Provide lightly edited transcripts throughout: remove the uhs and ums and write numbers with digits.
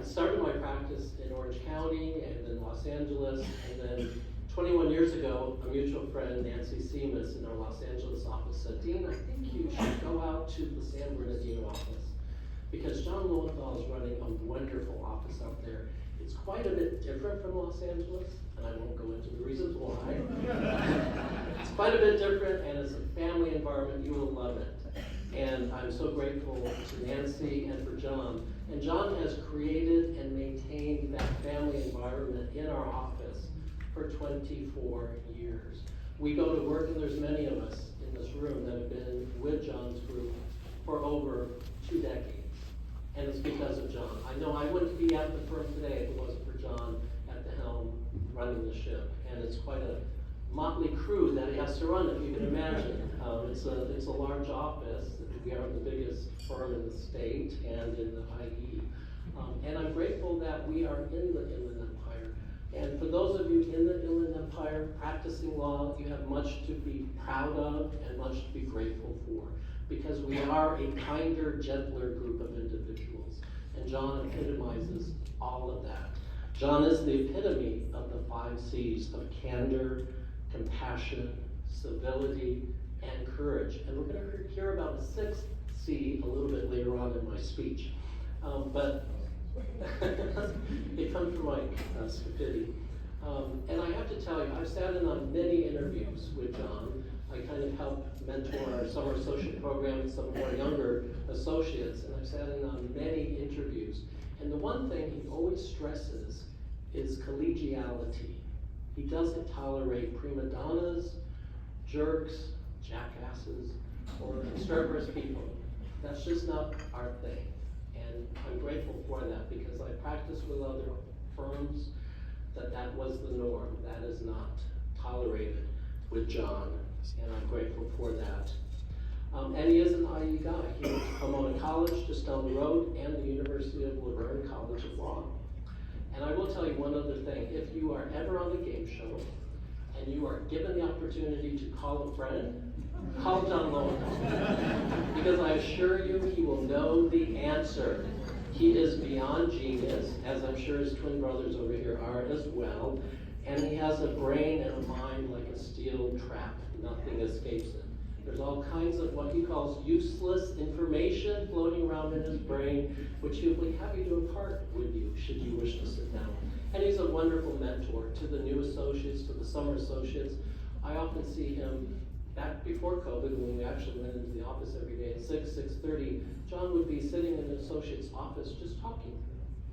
started my practice in Orange County and then Los Angeles, and then 21 years ago, a mutual friend, Nancy Seamus, in our Los Angeles office said, Dean, I think you should go out to the San Bernardino office, because John Lowenthal is running a wonderful office out there. It's quite a bit different from Los Angeles, and I won't go into the reasons why. It's quite a bit different, and it's a family environment. You will love it. And I'm so grateful to Nancy and for John. And John has created and maintained that family environment in our office for 24 years. We go to work, and there's many of us in this room that have been with John's group for over 2 decades. And it's because of John. I know I wouldn't be at the firm today if it wasn't for John at the helm running the ship. And it's quite a motley crew that he has to run, if you can imagine. It's a large office. We are the biggest firm in the state and in the IE. And I'm grateful that we are in the Inland Empire. And for those of you in the Inland Empire practicing law, you have much to be proud of and much to be grateful for, because we are a kinder, gentler group of individuals. And John epitomizes all of that. John is the epitome of the 5 C's of candor, compassion, civility, and courage. And we're going to hear about the 6th C a little bit later on in my speech. But it comes from my stupidity. And I have to tell you, I've sat in on many interviews with John. I kind of help mentor our summer associate program and some of our younger associates, and I've sat in on many interviews. And the one thing he always stresses is collegiality. He doesn't tolerate prima donnas, jerks, jackasses, or conservative people. That's just not our thing. And I'm grateful for that, because I practiced with other firms that was the norm. That is not tolerated with John, and I'm grateful for that. And he is an IE guy. He went to Pomona College just down the road, and the University of Laverne College of Law. And I will tell you one other thing. If you are ever on the game show, and you are given the opportunity to call a friend, call John Lowenthal. Because I assure you, he will know the answer. He is beyond genius, as I'm sure his twin brothers over here are as well. And he has a brain and a mind like a steel trap. Nothing escapes it. There's all kinds of what he calls useless information floating around in his brain, which he'll be happy to impart with you, should you wish to sit down. And he's a wonderful mentor to the new associates, to the summer associates. I often see him back before COVID, when we actually went into the office every day at 6:30, John would be sitting in an associate's office just talking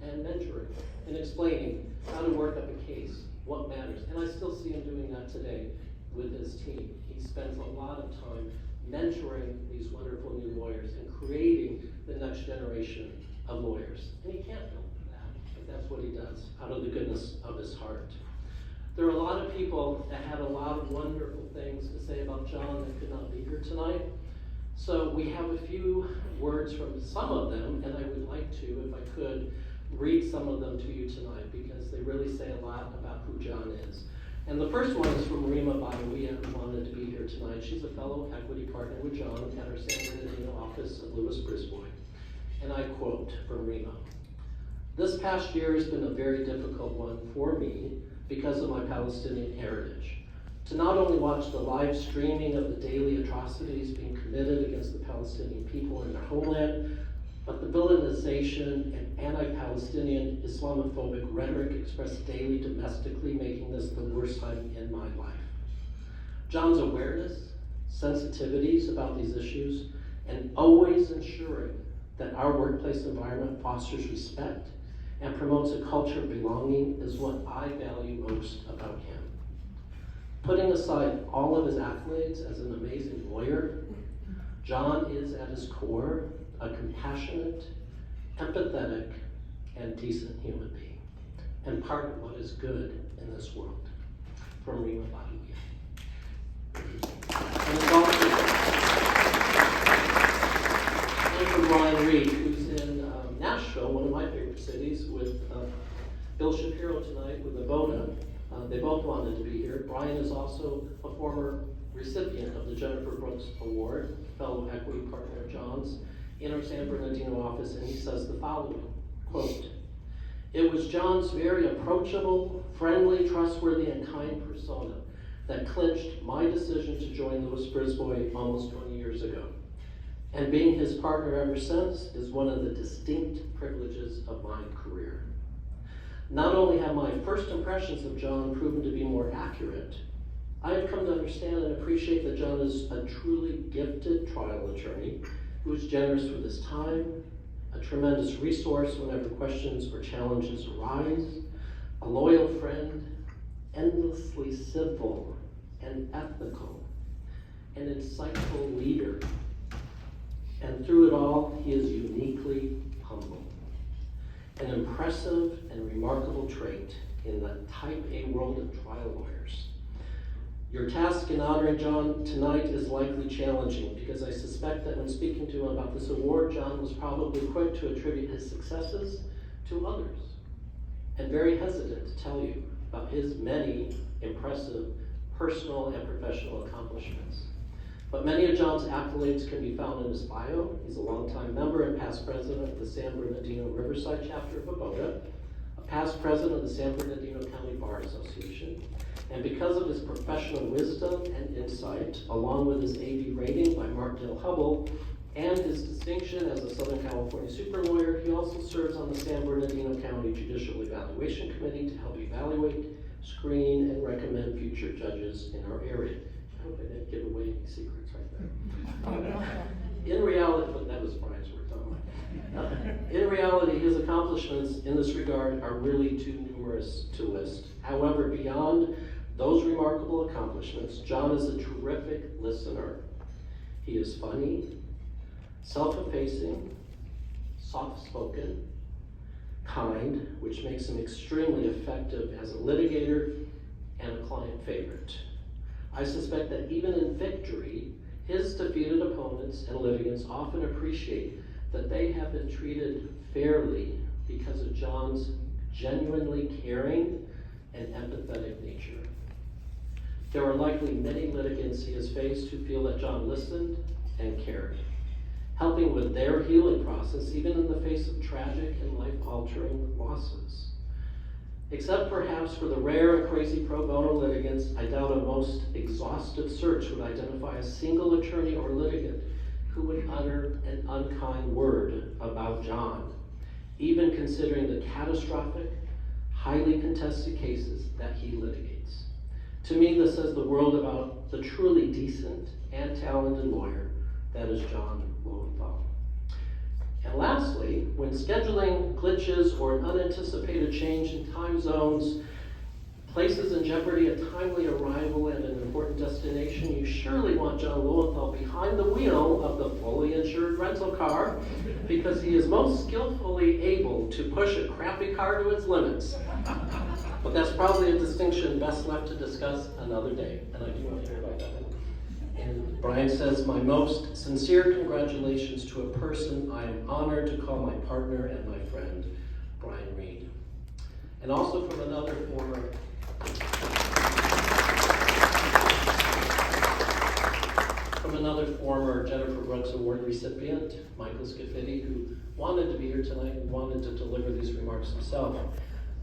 and mentoring and explaining how to work up a case, what matters. And I still see him doing that today with his team. He spends a lot of time mentoring these wonderful new lawyers and creating the next generation of lawyers. And he can't help that, but that's what he does out of the goodness of his heart. There are a lot of people that have a lot of wonderful things to say about John that could not be here tonight. So we have a few words from some of them, and I would like to, if I could, read some of them to you tonight, because they really say a lot about who John is. And the first one is from Rima Badawia, who wanted to be here tonight. She's a fellow equity partner with John at our San Bernardino office of Lewis Brisbois. And I quote from Rima: "This past year has been a very difficult one for me because of my Palestinian heritage. To not only watch the live streaming of the daily atrocities being committed against the Palestinian people in their homeland, but the villainization and anti-Palestinian Islamophobic rhetoric expressed daily domestically, making this the worst time in my life. John's awareness, sensitivities about these issues, and always ensuring that our workplace environment fosters respect and promotes a culture of belonging is what I value most about him. Putting aside all of his accolades as an amazing lawyer, John is at his core a compassionate, empathetic, and decent human being, and part of what is good in this world." From Rima Badawia. And it's also from Brian Reed, who's in Nashville, one of my favorite cities, with Bill Shapiro tonight with Avoda. They both wanted to be here. Brian is also a former recipient of the Jennifer Brooks Award, fellow equity partner of John's, in our San Bernardino office, and he says the following, quote, It was John's very approachable, friendly, trustworthy, and kind persona that clinched my decision to join Louis Brisbois almost 20 years ago. And being his partner ever since is one of the distinct privileges of my career. Not only have my first impressions of John proven to be more accurate, I have come to understand and appreciate that John is a truly gifted trial attorney who is generous with his time, a tremendous resource whenever questions or challenges arise, a loyal friend, endlessly civil and ethical, an insightful leader, and through it all, he is uniquely humble. An impressive and remarkable trait in the type A world of trial lawyers. Your task in honoring John tonight is likely challenging because I suspect that when speaking to him about this award, John was probably quick to attribute his successes to others and very hesitant to tell you about his many impressive personal and professional accomplishments. But many of John's accolades can be found in his bio. He's a longtime member and past president of the San Bernardino Riverside chapter of ABOTA, a past president of the San Bernardino County Bar Association, and because of his professional wisdom and insight, along with his AV rating by Martindale-Hubbell, and his distinction as a Southern California super lawyer, he also serves on the San Bernardino County Judicial Evaluation Committee to help evaluate, screen, and recommend future judges in our area. I hope I didn't give away any secrets right there. In reality, but that was Brian's work, in reality, his accomplishments in this regard are really too numerous to list. However, beyond those remarkable accomplishments, John is a terrific listener. He is funny, self-effacing, soft-spoken, kind, which makes him extremely effective as a litigator and a client favorite. I suspect that even in victory, his defeated opponents and litigants often appreciate that they have been treated fairly because of John's genuinely caring and empathetic nature. There are likely many litigants he has faced who feel that John listened and cared, helping with their healing process even in the face of tragic and life-altering losses. Except perhaps for the rare and crazy pro bono litigants, I doubt a most exhaustive search would identify a single attorney or litigant who would utter an unkind word about John, even considering the catastrophic, highly contested cases that he litigates. To me, this says the world about the truly decent and talented lawyer that is John Lowenthal. And lastly, when scheduling glitches or an unanticipated change in time zones places in jeopardy a timely arrival at an important destination, you surely want John Lowenthal behind the wheel of the fully insured rental car because he is most skillfully able to push a crappy car to its limits. But that's probably a distinction best left to discuss another day, and I do want to hear about that. And Brian says, my most sincere congratulations to a person I am honored to call my partner and my friend, Brian Reed. And also from another former Jennifer Brooks Award recipient, Michael Scafidi, who wanted to be here tonight and wanted to deliver these remarks himself.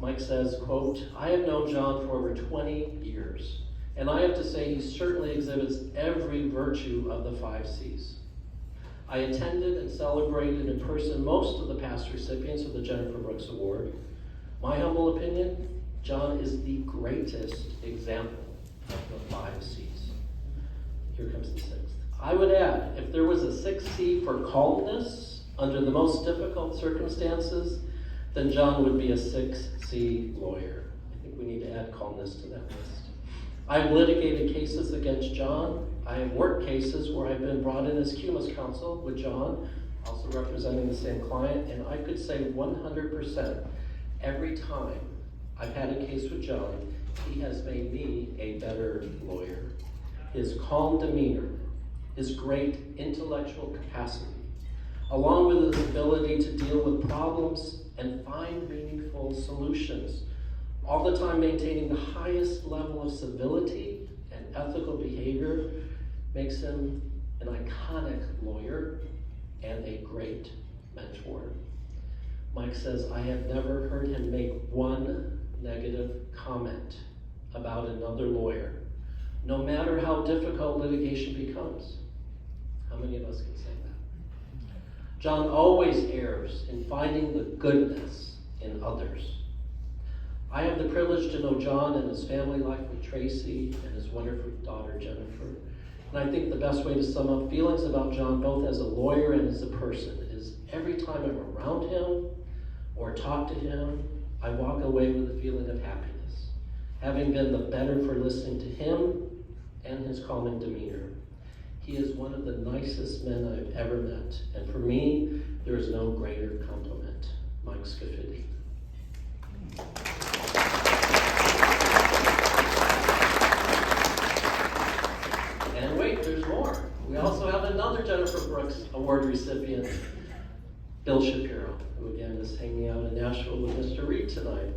Mike says, quote, I have known John for over 20 years. And I have to say, he certainly exhibits every virtue of the 5 C's. I attended and celebrated in person most of the past recipients of the Jennifer Brooks Award. My humble opinion, John is the greatest example of the 5 C's. Here comes the 6th. I would add, if there was a 6th C for calmness under the most difficult circumstances, then John would be a 6th C lawyer. I think we need to add calmness to that list. I've litigated cases against John. I have worked cases where I've been brought in as CUMA's counsel with John, also representing the same client, and I could say 100% every time I've had a case with John, he has made me a better lawyer. His calm demeanor, his great intellectual capacity, along with his ability to deal with problems and find meaningful solutions, all the time maintaining the highest level of civility and ethical behavior, makes him an iconic lawyer and a great mentor. Mike says, I have never heard him make one negative comment about another lawyer, no matter how difficult litigation becomes. How many of us can say that? John always errs in finding the goodness in others. I have the privilege to know John and his family life with Tracy and his wonderful daughter Jennifer. And I think the best way to sum up feelings about John, both as a lawyer and as a person, is every time I'm around him or talk to him, I walk away with a feeling of happiness, having been the better for listening to him and his calming demeanor. He is one of the nicest men I've ever met, and for me, there is no greater compliment. Mike Scafidi. And wait, there's more. We also have another Jennifer Brooks Award recipient, Bill Shapiro, who again is hanging out in Nashville with Mr. Reed tonight.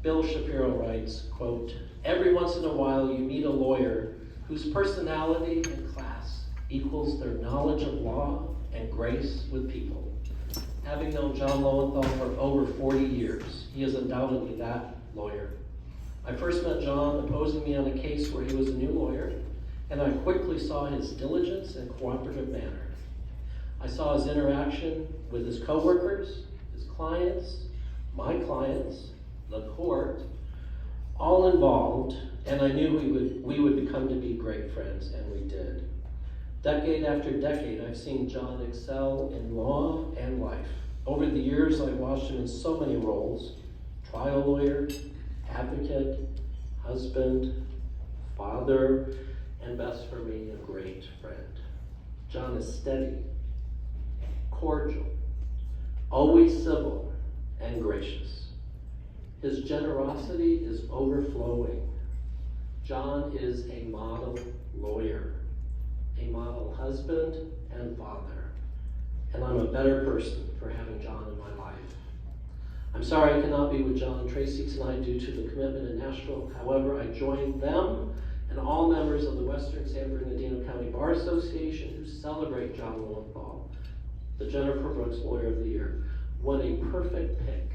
Bill Shapiro writes, quote, every once in a while you meet a lawyer whose personality and class equals their knowledge of law and grace with people. Having known John Lowenthal for over 40 years, he is undoubtedly that lawyer. I first met John opposing me on a case where he was a new lawyer, and I quickly saw his diligence and cooperative manner. I saw his interaction with his coworkers, his clients, my clients, the court, all involved, and I knew we would become to be great friends, and we did. Decade after decade, I've seen John excel in law and life. Over the years, I've watched him in so many roles: trial lawyer, advocate, husband, father, and best for me, a great friend. John is steady, cordial, always civil, and gracious. His generosity is overflowing. John is a model lawyer, a model husband and father, and I'm a better person for having John in my life. I'm sorry I cannot be with John and Tracy tonight due to the commitment in Nashville. However, I join them and all members of the Western San Bernardino County Bar Association who celebrate John Lowenthal, the Jennifer Brooks Lawyer of the Year. What a perfect pick.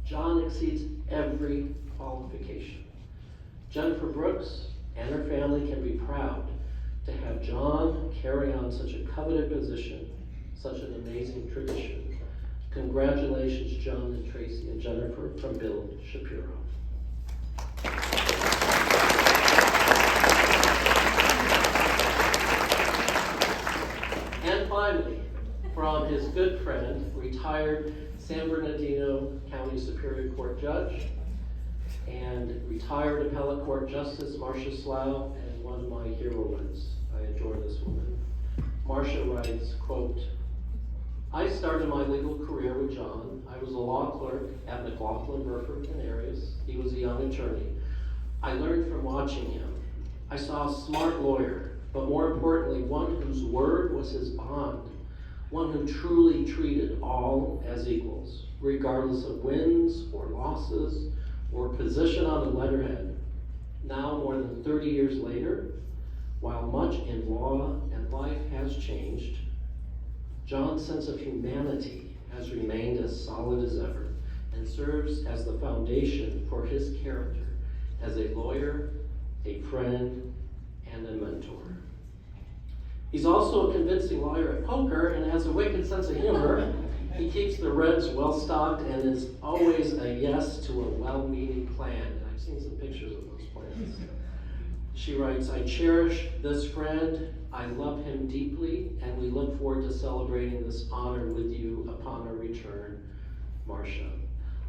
John exceeds every qualification. Jennifer Brooks and her family can be proud to have John carry on such a coveted position, such an amazing tradition. Congratulations, John and Tracy and Jennifer, from Bill Shapiro. And finally, from his good friend, retired San Bernardino County Superior Court Judge and retired Appellate Court Justice Marcia Slough, and one of my heroines. I adore this woman. Marcia writes, quote, I started my legal career with John. I was a law clerk at McLaughlin, Burford, and Arias. He was a young attorney. I learned from watching him. I saw a smart lawyer, but more importantly, one whose word was his bond, one who truly treated all as equals, regardless of wins or losses or position on the letterhead. Now, more than 30 years later, while much in law and life has changed, John's sense of humanity has remained as solid as ever and serves as the foundation for his character as a lawyer, a friend, and a mentor. He's also a convincing lawyer at poker and has a wicked sense of humor. He keeps the Reds well stocked and is always a yes to a well-meaning plan. And I've seen some pictures of those plans. She writes, I cherish this friend. I love him deeply, and we look forward to celebrating this honor with you upon our return, Marcia.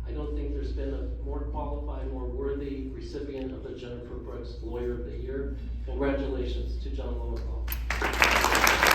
I don't think there's been a more qualified, more worthy recipient of the Jennifer Brooks Lawyer of the Year. Congratulations to John Lowenthal.